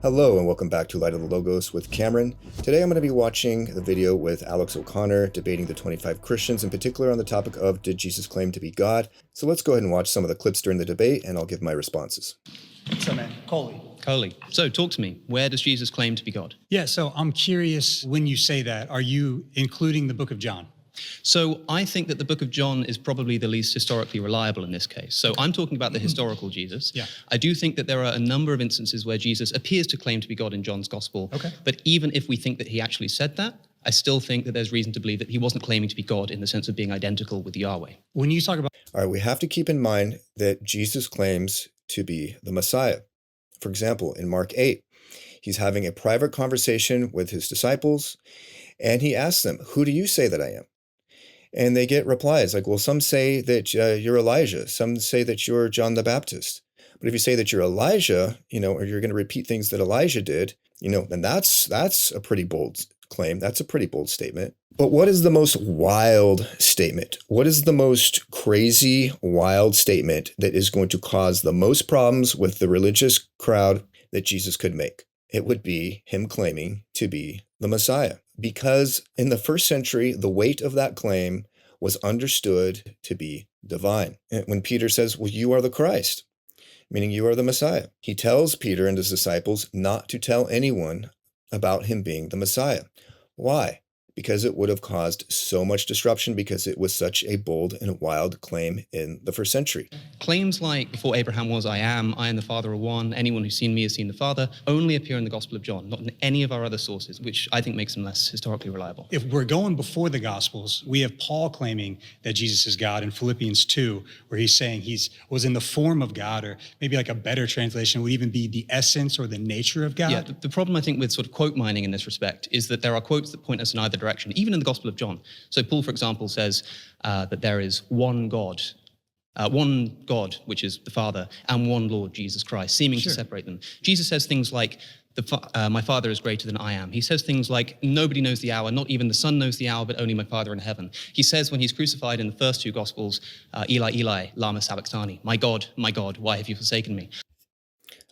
Hello and welcome back to Light of the Logos with Cameron. Today I'm going to be watching the video with Alex O'Connor debating the 25 Christians, in particular on the topic of did Jesus claim to be God? So let's go ahead and watch some of the clips during the debate and I'll give my responses. So man, Coley. So talk to me. Where does Jesus claim to be God? Yeah, so I'm curious, when you say that, are you including the book of John? So I think that the book of John is probably the least historically reliable in this case. So I'm talking about the historical Jesus. Yeah. I do think that there are a number of instances where Jesus appears to claim to be God in John's gospel. Okay. But even if we think that he actually said that, I still think that there's reason to believe that he wasn't claiming to be God in the sense of being identical with Yahweh. When you talk about... All right, we have to keep in mind that Jesus claims to be the Messiah. For example, in Mark 8, he's having a private conversation with his disciples and he asks them, "Who do you say that I am?" And they get replies like, well, some say that you're Elijah. Some say that you're John the Baptist. But if you say that you're Elijah, or you're going to repeat things that Elijah did, then that's a pretty bold claim. That's a pretty bold statement. But what is the most wild statement? What is the most crazy, wild statement that is going to cause the most problems with the religious crowd that Jesus could make? It would be him claiming to be the Messiah. Because in the first century, the weight of that claim was understood to be divine. And when Peter says, well, you are the Christ, meaning you are the Messiah, he tells Peter and his disciples not to tell anyone about him being the Messiah. Why? Because it would have caused so much disruption because it was such a bold and wild claim in the first century. Claims like, before Abraham was, I am, I and the Father are one, anyone who's seen me has seen the Father, only appear in the Gospel of John, not in any of our other sources, which I think makes them less historically reliable. If we're going before the Gospels, we have Paul claiming that Jesus is God in Philippians 2, where he's saying was in the form of God, or maybe like a better translation would even be the essence or the nature of God. Yeah, the problem I think with sort of quote mining in this respect is that there are quotes that point us in either direction, even in the Gospel of John. So Paul, for example, says that there is one God, which is the Father, and one Lord, Jesus Christ, seeming to separate them. Jesus says things like, my Father is greater than I am. He says things like, nobody knows the hour, not even the Son knows the hour, but only my Father in heaven. He says when he's crucified in the first two Gospels, Eli, Eli, lama sabachthani, my God, why have you forsaken me?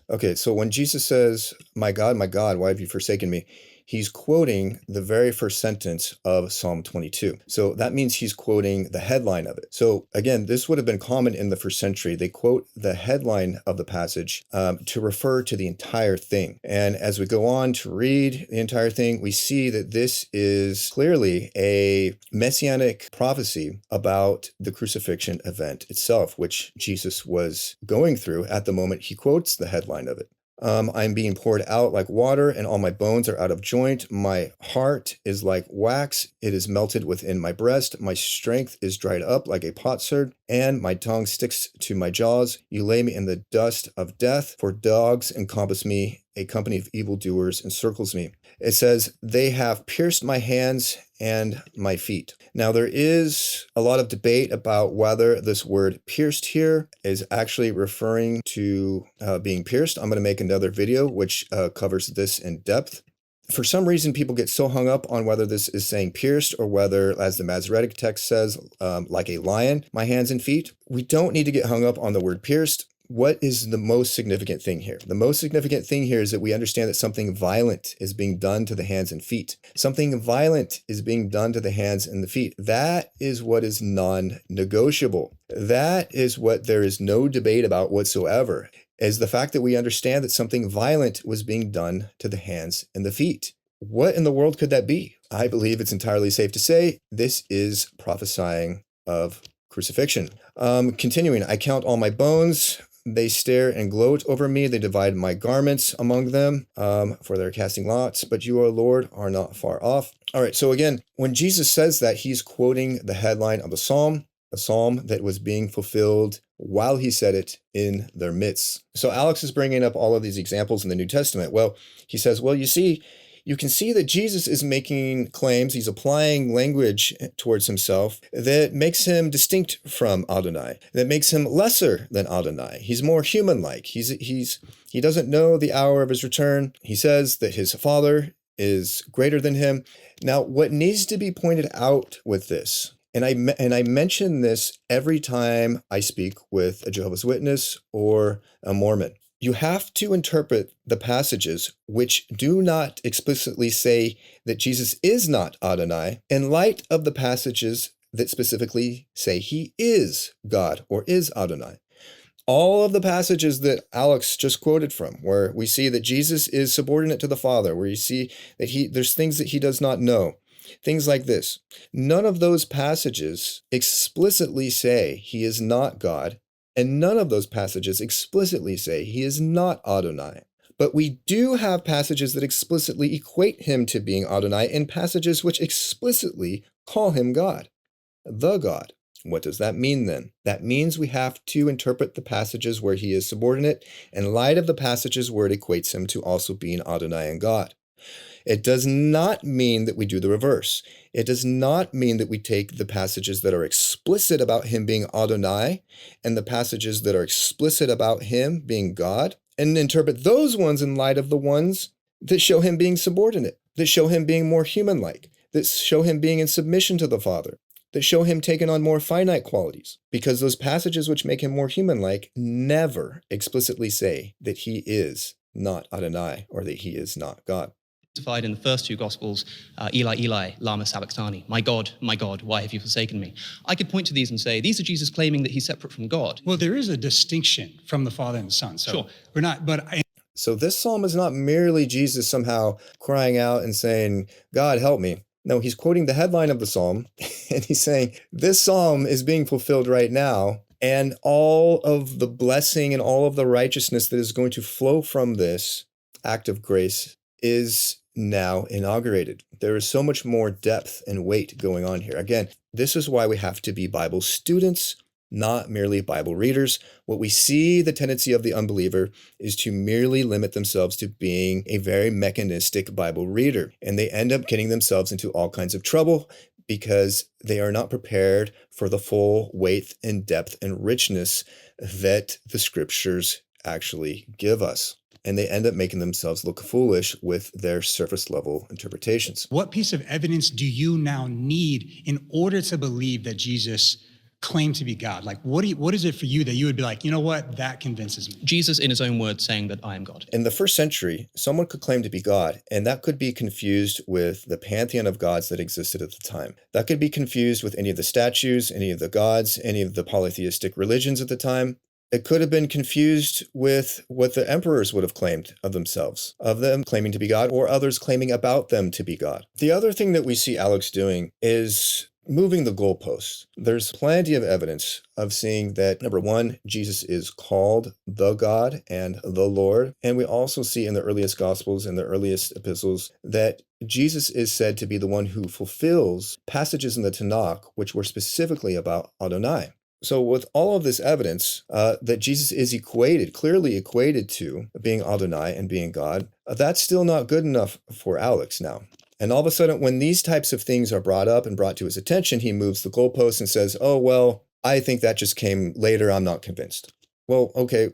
Okay, so when Jesus says, my God, why have you forsaken me? He's quoting the very first sentence of Psalm 22. So that means he's quoting the headline of it. So again, this would have been common in the first century. They quote the headline of the passage to refer to the entire thing. And as we go on to read the entire thing, we see that this is clearly a Messianic prophecy about the crucifixion event itself, which Jesus was going through at the moment he quotes the headline of it. I'm being poured out like water, and all my bones are out of joint. My heart is like wax. It is melted within my breast. My strength is dried up like a potsherd, and my tongue sticks to my jaws. You lay me in the dust of death, for dogs encompass me. A company of evildoers encircles me. It says, they have pierced my hands and my feet. Now, there is a lot of debate about whether this word pierced here is actually referring to being pierced. I'm going to make another video which covers this in depth. For some reason, people get so hung up on whether this is saying pierced or whether, as the Masoretic text says, like a lion, my hands and feet. We don't need to get hung up on the word pierced. What is the most significant thing here? The most significant thing here is that we understand that something violent is being done to the hands and feet. Something violent is being done to the hands and the feet. That is what is non-negotiable. That is what there is no debate about whatsoever, is the fact that we understand that something violent was being done to the hands and the feet. What in the world could that be? I believe it's entirely safe to say this is prophesying of crucifixion. Continuing, I count all my bones. They stare and gloat over me. They divide my garments among them, for they're casting lots. But you, O Lord, are not far off. All right, so again, when Jesus says that, he's quoting the headline of a psalm that was being fulfilled while he said it in their midst. So Alex is bringing up all of these examples in the New Testament. Well, he says, well, you can see that Jesus is making claims, he's applying language towards himself that makes him distinct from Adonai, that makes him lesser than Adonai. He's more human-like. He doesn't know the hour of his return. He says that his Father is greater than him. Now, what needs to be pointed out with this, and I mention this every time I speak with a Jehovah's Witness or a Mormon, you have to interpret the passages which do not explicitly say that Jesus is not Adonai in light of the passages that specifically say he is God or is Adonai. All of the passages that Alex just quoted from, where we see that Jesus is subordinate to the Father, where you see that there's things that he does not know, things like this. None of those passages explicitly say he is not God, and none of those passages explicitly say he is not Adonai. But we do have passages that explicitly equate him to being Adonai and passages which explicitly call him God, the God. What does that mean then? That means we have to interpret the passages where he is subordinate in light of the passages where it equates him to also being Adonai and God. It does not mean that we do the reverse. It does not mean that we take the passages that are explicit about him being Adonai and the passages that are explicit about him being God and interpret those ones in light of the ones that show him being subordinate, that show him being more human-like, that show him being in submission to the Father, that show him taking on more finite qualities. Because those passages which make him more human-like never explicitly say that he is not Adonai or that he is not God. In the first two Gospels, Eli, Eli, lama sabachthani, my God, why have you forsaken me? I could point to these and say, these are Jesus claiming that he's separate from God. Well, there is a distinction from the Father and the Son. So Sure. we're not, but So this psalm is not merely Jesus somehow crying out and saying, God, help me. No, he's quoting the headline of the psalm, and he's saying, this psalm is being fulfilled right now, and all of the blessing and all of the righteousness that is going to flow from this act of grace is now inaugurated. There is so much more depth and weight going on here. Again, this is why we have to be Bible students, not merely Bible readers. What we see the tendency of the unbeliever is to merely limit themselves to being a very mechanistic Bible reader. And they end up getting themselves into all kinds of trouble because they are not prepared for the full weight and depth and richness that the scriptures actually give us. And they end up making themselves look foolish with their surface level interpretations. what piece of evidence do you now need in order to believe that Jesus claimed to be God? Like, what is it for you that you would be like, you know what, that convinces me? Jesus, in his own words, saying that I am God. In the first century, someone could claim to be God, and that could be confused with the pantheon of gods that existed at the time. That could be confused with any of the statues, any of the gods, any of the polytheistic religions at the time. It could have been confused with what the emperors would have claimed of themselves, of them claiming to be God or others claiming about them to be God. The other thing that we see Alex doing is moving the goalposts. There's plenty of evidence of seeing that, number one, Jesus is called the God and the Lord. And we also see in the earliest Gospels and the earliest epistles that Jesus is said to be the one who fulfills passages in the Tanakh which were specifically about Adonai. So with all of this evidence that Jesus is clearly equated to being Adonai and being God, that's still not good enough for Alex now. And all of a sudden, when these types of things are brought up and brought to his attention, he moves the goalposts and says, oh, well, I think that just came later. I'm not convinced. Well, okay,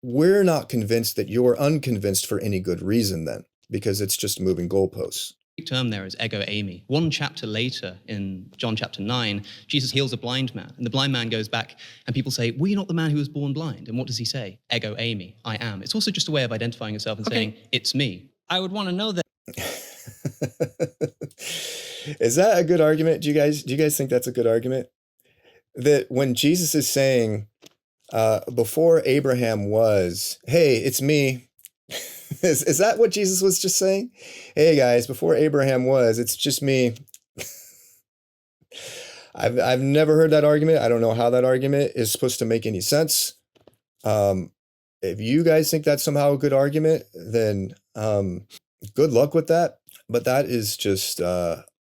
we're not convinced that you're unconvinced for any good reason then, because it's just moving goalposts. The term there is eîmī. One chapter later, in John chapter 9, Jesus heals a blind man, and the blind man goes back, and people say, were you not the man who was born blind? And what does he say? Eîmī, I am. It's also just a way of identifying yourself and saying, it's me. I would want to know that. Is that a good argument? Do you guys think that's a good argument? That when Jesus is saying, before Abraham was, hey, it's me. Is that what Jesus was just saying? Hey guys, before Abraham was, it's just me. I've never heard that argument. I don't know how that argument is supposed to make any sense. If you guys think that's somehow a good argument, then good luck with that. But that is just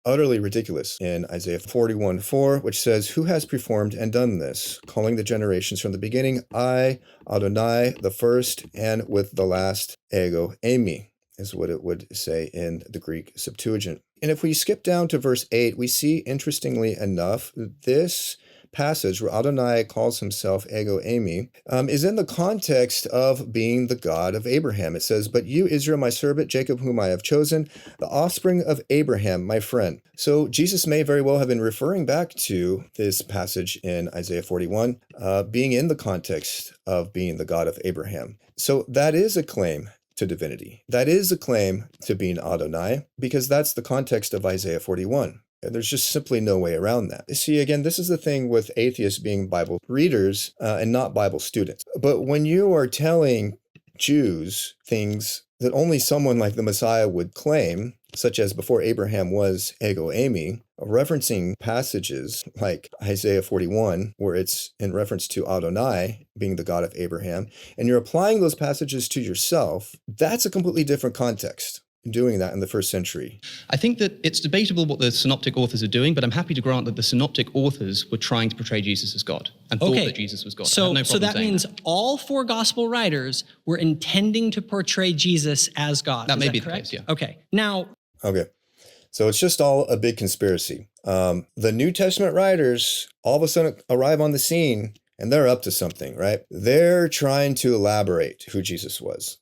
utterly ridiculous. In Isaiah 41:4, which says, who has performed and done this, calling the generations from the beginning, I, Adonai, the first, and with the last, ego, eîmī, is what it would say in the Greek Septuagint. And if we skip down to verse 8, we see, interestingly enough, this passage where Adonai calls himself ego eimi is in the context of being the God of Abraham. It says, "But you, Israel, my servant, Jacob, whom I have chosen, the offspring of Abraham, my friend." So Jesus may very well have been referring back to this passage in Isaiah 41, being in the context of being the God of Abraham. So that is a claim to divinity. That is a claim to being Adonai, because that's the context of Isaiah 41. And there's just simply no way around that. You see, again, this is the thing with atheists being Bible readers and not Bible students. But when you are telling Jews things that only someone like the Messiah would claim, such as before Abraham was ego eimi, referencing passages like Isaiah 41, where it's in reference to Adonai being the God of Abraham, and you're applying those passages to yourself, that's a completely different context. Doing that in the first century. I think that it's debatable what the synoptic authors are doing, but I'm happy to grant that the synoptic authors were trying to portray Jesus as God and thought that Jesus was God. So that means all four gospel writers were intending to portray Jesus as God. That may be correct? the case, yeah. Okay. Now. Okay. So it's just all a big conspiracy. The New Testament writers all of a sudden arrive on the scene and they're up to something, right? They're trying to elaborate who Jesus was.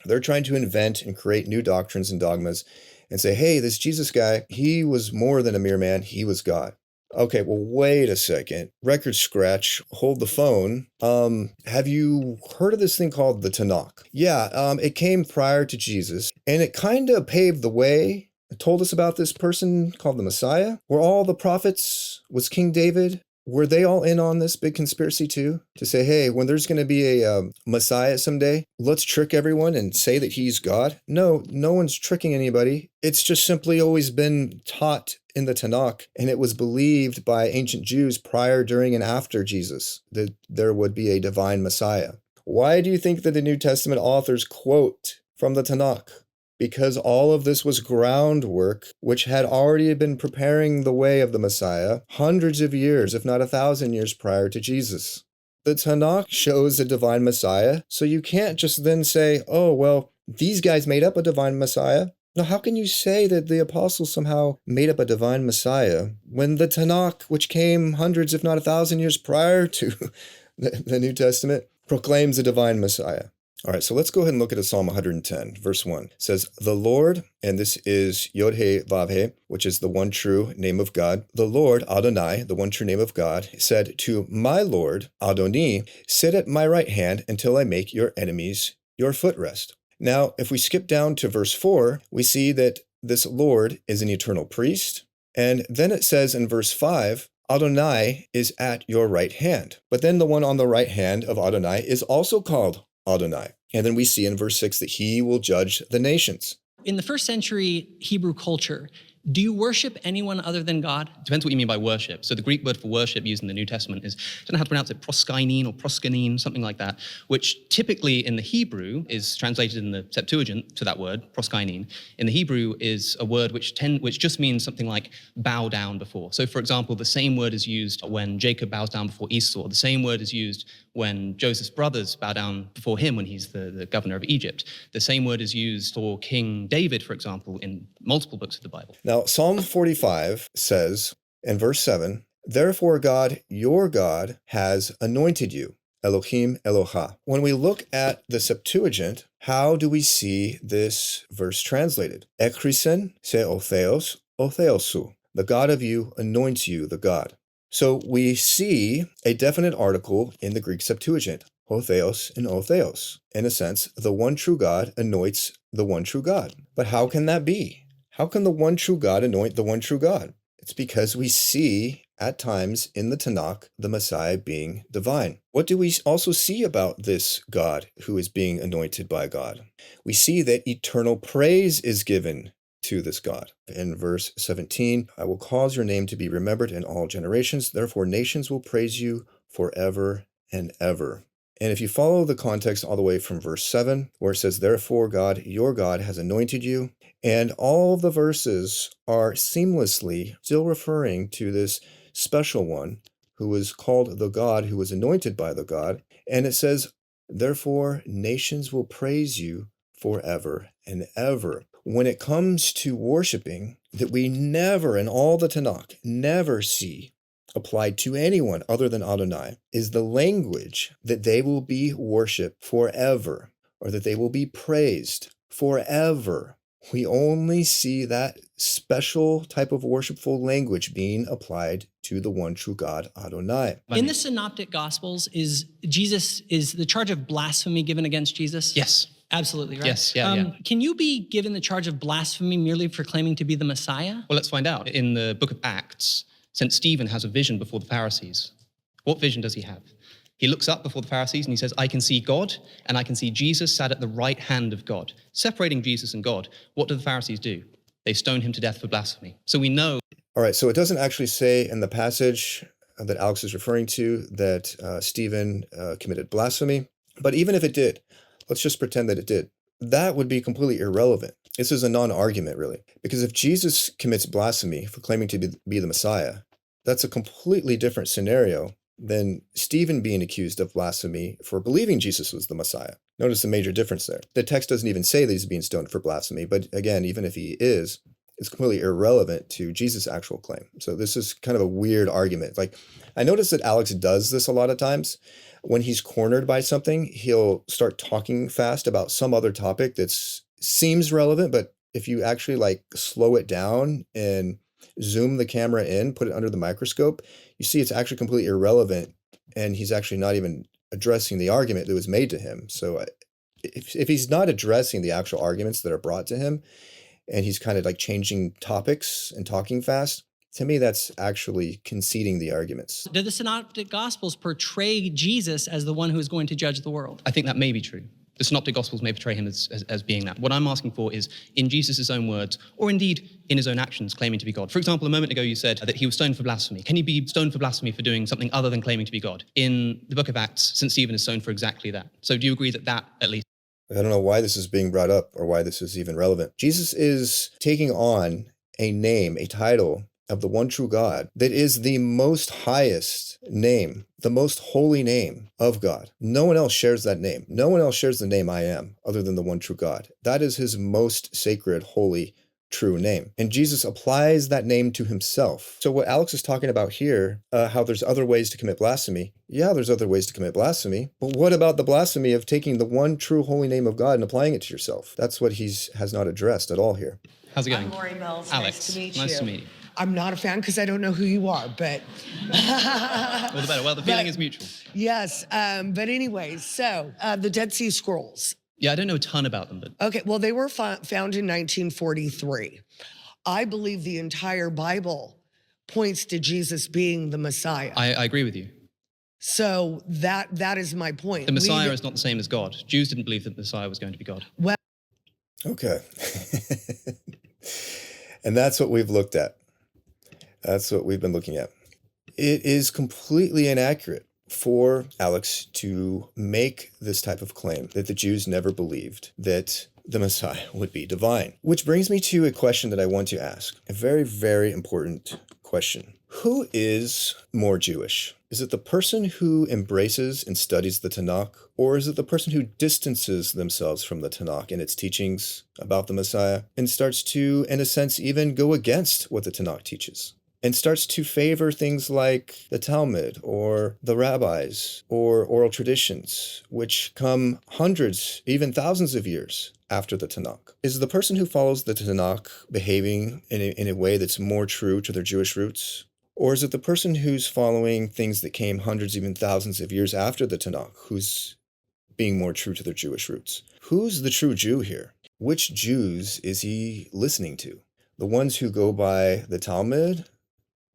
They're trying to invent and create new doctrines and dogmas and say, hey, this Jesus guy, he was more than a mere man. He was God. Okay, well, wait a second. Record scratch, hold the phone. Have you heard of this thing called the Tanakh? Yeah, it came prior to Jesus, and it kind of paved the way. It told us about this person called the Messiah. Were all the prophets, was King David, were they all in on this big conspiracy too? To say, hey, when there's going to be a Messiah someday, let's trick everyone and say that he's God? No one's tricking anybody. It's just simply always been taught in the Tanakh, and it was believed by ancient Jews prior, during, and after Jesus that there would be a divine Messiah. Why do you think that the New Testament authors quote from the Tanakh? Because all of this was groundwork which had already been preparing the way of the Messiah hundreds of years, if not 1,000 years prior to Jesus. The Tanakh shows a divine Messiah, so you can't just then say, oh, well, these guys made up a divine Messiah. Now, how can you say that the apostles somehow made up a divine Messiah when the Tanakh, which came hundreds, if not 1,000 years prior to the New Testament, proclaims a divine Messiah? All right, so let's go ahead and look at Psalm 110, verse 1. It says, the Lord, and this is Yod-He Vav-He, which is the one true name of God. The Lord, Adonai, the one true name of God, said to my Lord, Adoni, sit at my right hand until I make your enemies your footrest. Now, if we skip down to verse 4, we see that this Lord is an eternal priest. And then it says in verse 5, Adonai is at your right hand. But then the one on the right hand of Adonai is also called Adonai. And then we see in verse 6 that he will judge the nations. In the first century Hebrew culture, do you worship anyone other than God? Depends what you mean by worship. So the Greek word for worship used in the New Testament is, I don't know how to pronounce it, proskynene or proskenine, something like that, which typically in the Hebrew is translated in the Septuagint to that word, proskynene. In the Hebrew is a word which just means something like bow down before. So for example, the same word is used when Jacob bows down before Esau. The same word is used when Joseph's brothers bow down before him when he's the governor of Egypt. The same word is used for King David, for example, in multiple books of the Bible. Now, Psalm 45 says in verse 7, therefore God, your God, has anointed you, Elohim Eloha. When we look at the Septuagint, how do we see this verse translated? Ekrisen se otheos, otheosu. The God of you anoints you, the God. So we see a definite article in the Greek Septuagint, Hotheos and Otheos. In a sense, the one true God anoints the one true God. But how can that be? How can the one true God anoint the one true God? It's because we see at times in the Tanakh the Messiah being divine. What do we also see about this God who is being anointed by God? We see that eternal praise is given to this God. In verse 17, I will cause your name to be remembered in all generations. Therefore, nations will praise you forever and ever. And if you follow the context all the way from verse 7, where it says, therefore God, your God, has anointed you, and all the verses are seamlessly still referring to this special one who is called the God, who was anointed by the God. And it says, therefore, nations will praise you forever and ever. When it comes to worshiping, that we never, in all the Tanakh, never see applied to anyone other than Adonai is the language that they will be worshiped forever, or that they will be praised forever. We only see that special type of worshipful language being applied to the one true God, Adonai. In the Synoptic Gospels, is the charge of blasphemy given against Jesus? Yes. Absolutely, right? Yes, yeah. Can you be given the charge of blasphemy merely for claiming to be the Messiah? Well, let's find out. In the book of Acts, St. Stephen has a vision before the Pharisees. What vision does he have? He looks up before the Pharisees and he says, I can see God and I can see Jesus sat at the right hand of God. Separating Jesus and God, what do the Pharisees do? They stone him to death for blasphemy. So we know. All right, so it doesn't actually say in the passage that Alex is referring to that Stephen committed blasphemy. But even if it did, let's just pretend that it did. That would be completely irrelevant. This is a non-argument, really. Because if Jesus commits blasphemy for claiming to be the Messiah, that's a completely different scenario than Stephen being accused of blasphemy for believing Jesus was the Messiah. Notice the major difference there. The text doesn't even say that he's being stoned for blasphemy, but again, even if he is, it's completely irrelevant to Jesus' actual claim. So this is kind of a weird argument. Like, I notice that Alex does this a lot of times. When he's cornered by something, he'll start talking fast about some other topic that seems relevant, but if you actually like slow it down and zoom the camera in, put it under the microscope, you see it's actually completely irrelevant, and he's actually not even addressing the argument that was made to him. So if he's not addressing the actual arguments that are brought to him, and he's kind of like changing topics and talking fast, to me, that's actually conceding the arguments. Do the Synoptic Gospels portray Jesus as the one who is going to judge the world? I think that may be true. The Synoptic Gospels may portray him as being that. What I'm asking for is, in Jesus' own words, or indeed in his own actions, claiming to be God. For example, a moment ago you said that he was stoned for blasphemy. Can he be stoned for blasphemy for doing something other than claiming to be God? In the book of Acts, St. Stephen is stoned for exactly that. So do you agree that at least? I don't know why this is being brought up or why this is even relevant. Jesus is taking on a name, a title of the one true God that is the most highest name, the most holy name of God. No one else shares that name. No one else shares the name I am other than the one true God. That is his most sacred, holy, true name. And Jesus applies that name to himself. So what Alex is talking about here, how there's other ways to commit blasphemy. Yeah, there's other ways to commit blasphemy. But what about the blasphemy of taking the one true holy name of God and applying it to yourself? That's what he has not addressed at all here. How's it going? I'm Lori Mills. Alex, Nice to meet nice you. to meet you. I'm not a fan because I don't know who you are, but All the better. Well, the feeling is mutual. yes. But anyways, so the Dead Sea Scrolls. Yeah, I don't know a ton about them, but Okay, well, they were found in 1943. I believe the entire Bible points to Jesus being the Messiah. I agree with you. So that is my point. The Messiah is not the same as God. Jews didn't believe that the Messiah was going to be God. Well, Okay. And that's what we've looked at. That's what we've been looking at. It is completely inaccurate for Alex to make this type of claim that the Jews never believed that the Messiah would be divine. Which brings me to a question that I want to ask. A very, very important question. Who is more Jewish? Is it the person who embraces and studies the Tanakh, or is it the person who distances themselves from the Tanakh and its teachings about the Messiah and starts to, in a sense, even go against what the Tanakh teaches? And starts to favor things like the Talmud or the rabbis or oral traditions, which come hundreds, even thousands of years after the Tanakh. Is the person who follows the Tanakh behaving in a way that's more true to their Jewish roots? Or is it the person who's following things that came hundreds, even thousands of years after the Tanakh, who's being more true to their Jewish roots? Who's the true Jew here? Which Jews is he listening to? The ones who go by the Talmud,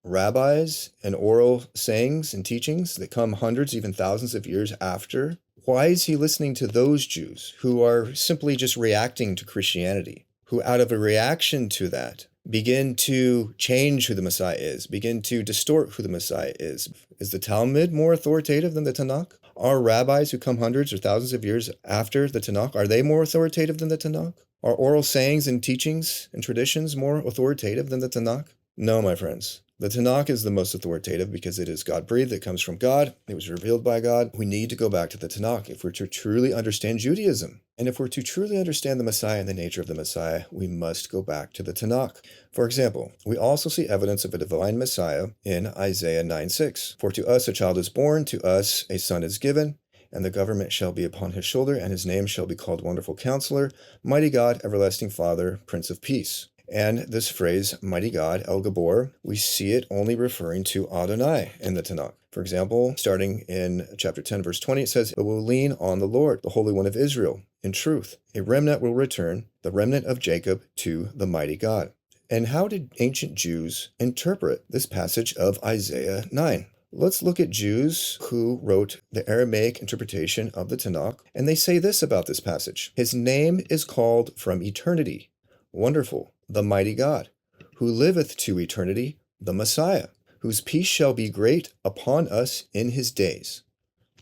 rabbis, and oral sayings and teachings that come hundreds, even thousands of years after? Why is he listening to those Jews who are simply just reacting to Christianity, who out of a reaction to that begin to change who the Messiah is, begin to distort who the Messiah is? Is the Talmud more authoritative than the Tanakh? Are rabbis who come hundreds or thousands of years after the Tanakh, are they more authoritative than the Tanakh? Are oral sayings and teachings and traditions more authoritative than the Tanakh? No, my friends. The Tanakh is the most authoritative because it is God-breathed, it comes from God, it was revealed by God. We need to go back to the Tanakh if we're to truly understand Judaism. And if we're to truly understand the Messiah and the nature of the Messiah, we must go back to the Tanakh. For example, we also see evidence of a divine Messiah in Isaiah 9:6. For to us a child is born, to us a son is given, and the government shall be upon his shoulder, and his name shall be called Wonderful Counselor, Mighty God, Everlasting Father, Prince of Peace. And this phrase, Mighty God, El Gabor, we see it only referring to Adonai in the Tanakh. For example, starting in chapter 10, verse 20, it says, "But will lean on the Lord, the Holy One of Israel, in truth. A remnant will return, the remnant of Jacob, to the mighty God." And how did ancient Jews interpret this passage of Isaiah 9? Let's look at Jews who wrote the Aramaic interpretation of the Tanakh, and they say this about this passage. His name is called from eternity, Wonderful, the mighty God, who liveth to eternity, the Messiah, whose peace shall be great upon us in his days.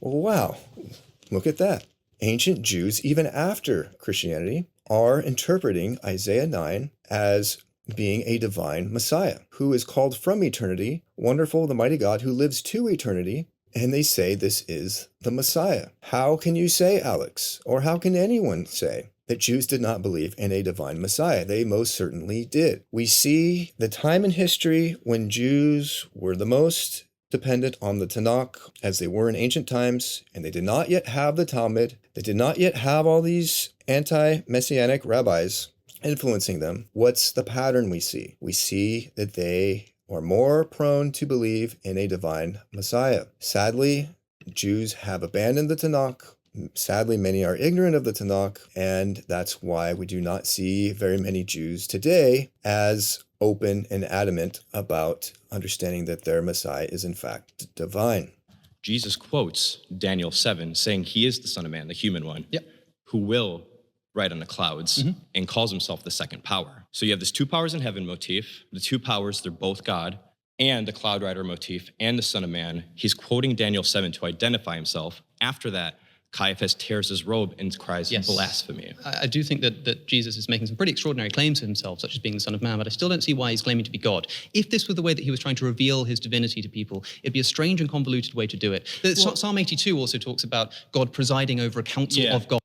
Well, wow, look at that. Ancient Jews, even after Christianity, are interpreting Isaiah 9 as being a divine Messiah, who is called from eternity, Wonderful, the mighty God, who lives to eternity, and they say this is the Messiah. How can you say, Alex, or how can anyone say that Jews did not believe in a divine Messiah? They most certainly did. We see the time in history when Jews were the most dependent on the Tanakh, as they were in ancient times, and they did not yet have the Talmud. They did not yet have all these anti-Messianic rabbis influencing them. What's the pattern we see? We see that they are more prone to believe in a divine Messiah. Sadly, Jews have abandoned the Tanakh. Sadly, many are ignorant of the Tanakh, and that's why we do not see very many Jews today as open and adamant about understanding that their Messiah is in fact divine. Jesus quotes Daniel 7, saying he is the Son of Man, the human one, who will ride on the clouds, and calls himself the second power. So you have this two powers in heaven motif. The two powers, they're both God, and the cloud rider motif, and the Son of Man. He's quoting Daniel 7 to identify himself. After that, Caiaphas tears his robe and cries blasphemy. I do think that Jesus is making some pretty extraordinary claims of himself, such as being the Son of Man, but I still don't see why he's claiming to be God. If this were the way that he was trying to reveal his divinity to people, it'd be a strange and convoluted way to do it. Psalm 82 also talks about God presiding over a council of God.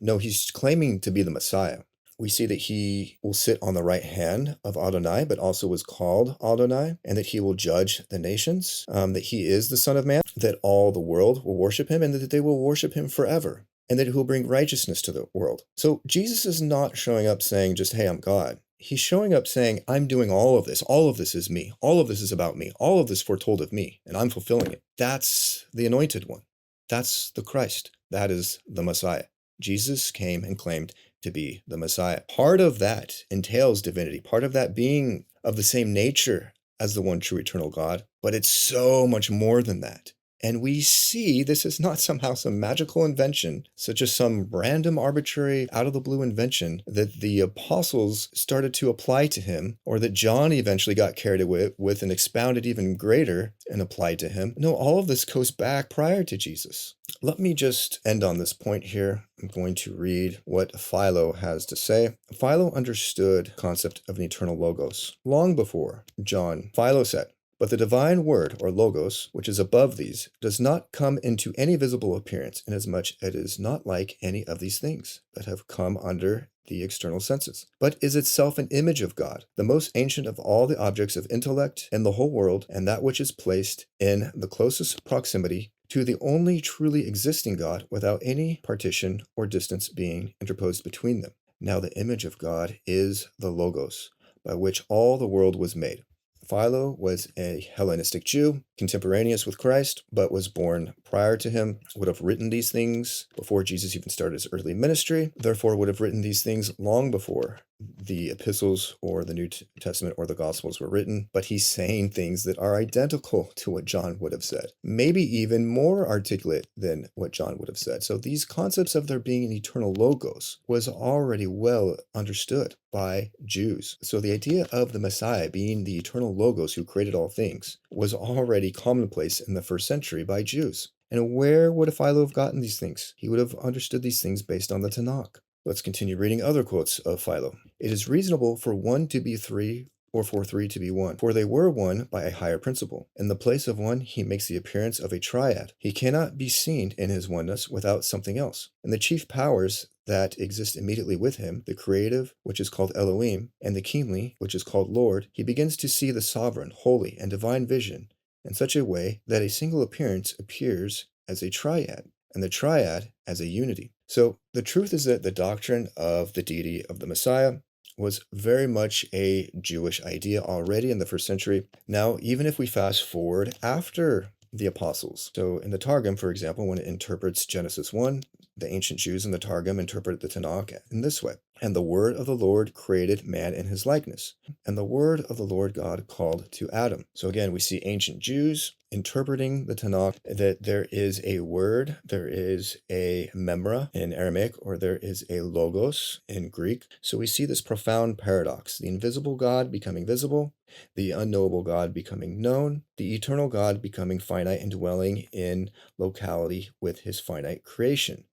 No, he's claiming to be the Messiah. We see that he will sit on the right hand of Adonai, but also is called Adonai, and that he will judge the nations, that he is the Son of Man, that all the world will worship him, and that they will worship him forever, and that he will bring righteousness to the world. So Jesus is not showing up saying just, hey, I'm God. He's showing up saying, I'm doing all of this. All of this is me. All of this is about me. All of this foretold of me, and I'm fulfilling it. That's the anointed one. That's the Christ. That is the Messiah. Jesus came and claimed to be the Messiah. Part of that entails divinity, part of that being of the same nature as the one true eternal God, but it's so much more than that. And we see this is not somehow some magical invention, such as some random, arbitrary, out-of-the-blue invention that the apostles started to apply to him, or that John eventually got carried away with and expounded even greater and applied to him. No, all of this goes back prior to Jesus. Let me just end on this point here. I'm going to read what Philo has to say. Philo understood the concept of an eternal logos long before John. Philo said, "But the divine word, or logos, which is above these, does not come into any visible appearance, inasmuch as it is not like any of these things that have come under the external senses, but is itself an image of God, the most ancient of all the objects of intellect in the whole world, and that which is placed in the closest proximity to the only truly existing God, without any partition or distance being interposed between them. Now the image of God is the logos, by which all the world was made." Philo was a Hellenistic Jew, contemporaneous with Christ, but was born prior to him, would have written these things before Jesus even started his earthly ministry, therefore would have written these things long before the epistles or the New Testament or the Gospels were written, but he's saying things that are identical to what John would have said, maybe even more articulate than what John would have said. So these concepts of there being an eternal logos was already well understood by Jews. So the idea of the Messiah being the eternal logos who created all things was already commonplace in the first century by Jews. And where would Philo have gotten these things? He would have understood these things based on the Tanakh. Let's continue reading other quotes of Philo. "It is reasonable for one to be three or for three to be one. For they were one by a higher principle. In the place of one, he makes the appearance of a triad. He cannot be seen in his oneness without something else. And the chief powers that exist immediately with him, the creative, which is called Elohim, and the kingly, which is called Lord, he begins to see the sovereign, holy, and divine vision in such a way that a single appearance appears as a triad, and the triad as a unity. So the truth is that the doctrine of the deity of the Messiah was very much a Jewish idea already in the first century. Now, even if we fast forward after the apostles, so in the Targum, for example, when it interprets Genesis 1, the ancient Jews in the Targum interpret the Tanakh in this way. And the word of the Lord created man in his likeness. And the word of the Lord God called to Adam. So again, we see ancient Jews interpreting the Tanakh that there is a word, there is a memra in Aramaic, or there is a logos in Greek. So we see this profound paradox, the invisible God becoming visible, the unknowable God becoming known, the eternal God becoming finite and dwelling in locality with his finite creation,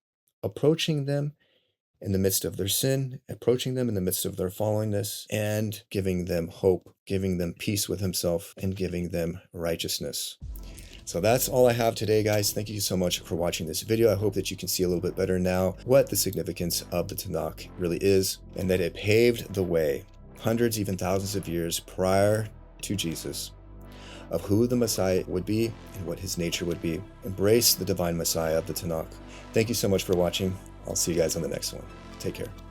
approaching them in the midst of their sin, approaching them in the midst of their fallenness, and giving them hope, giving them peace with himself, and giving them righteousness. So that's all I have today, guys. Thank you so much for watching this video. I hope that you can see a little bit better now what the significance of the Tanakh really is, and that it paved the way hundreds, even thousands of years prior to Jesus of who the Messiah would be and what his nature would be. Embrace the divine Messiah of the Tanakh. Thank you so much for watching. I'll see you guys on the next one. Take care.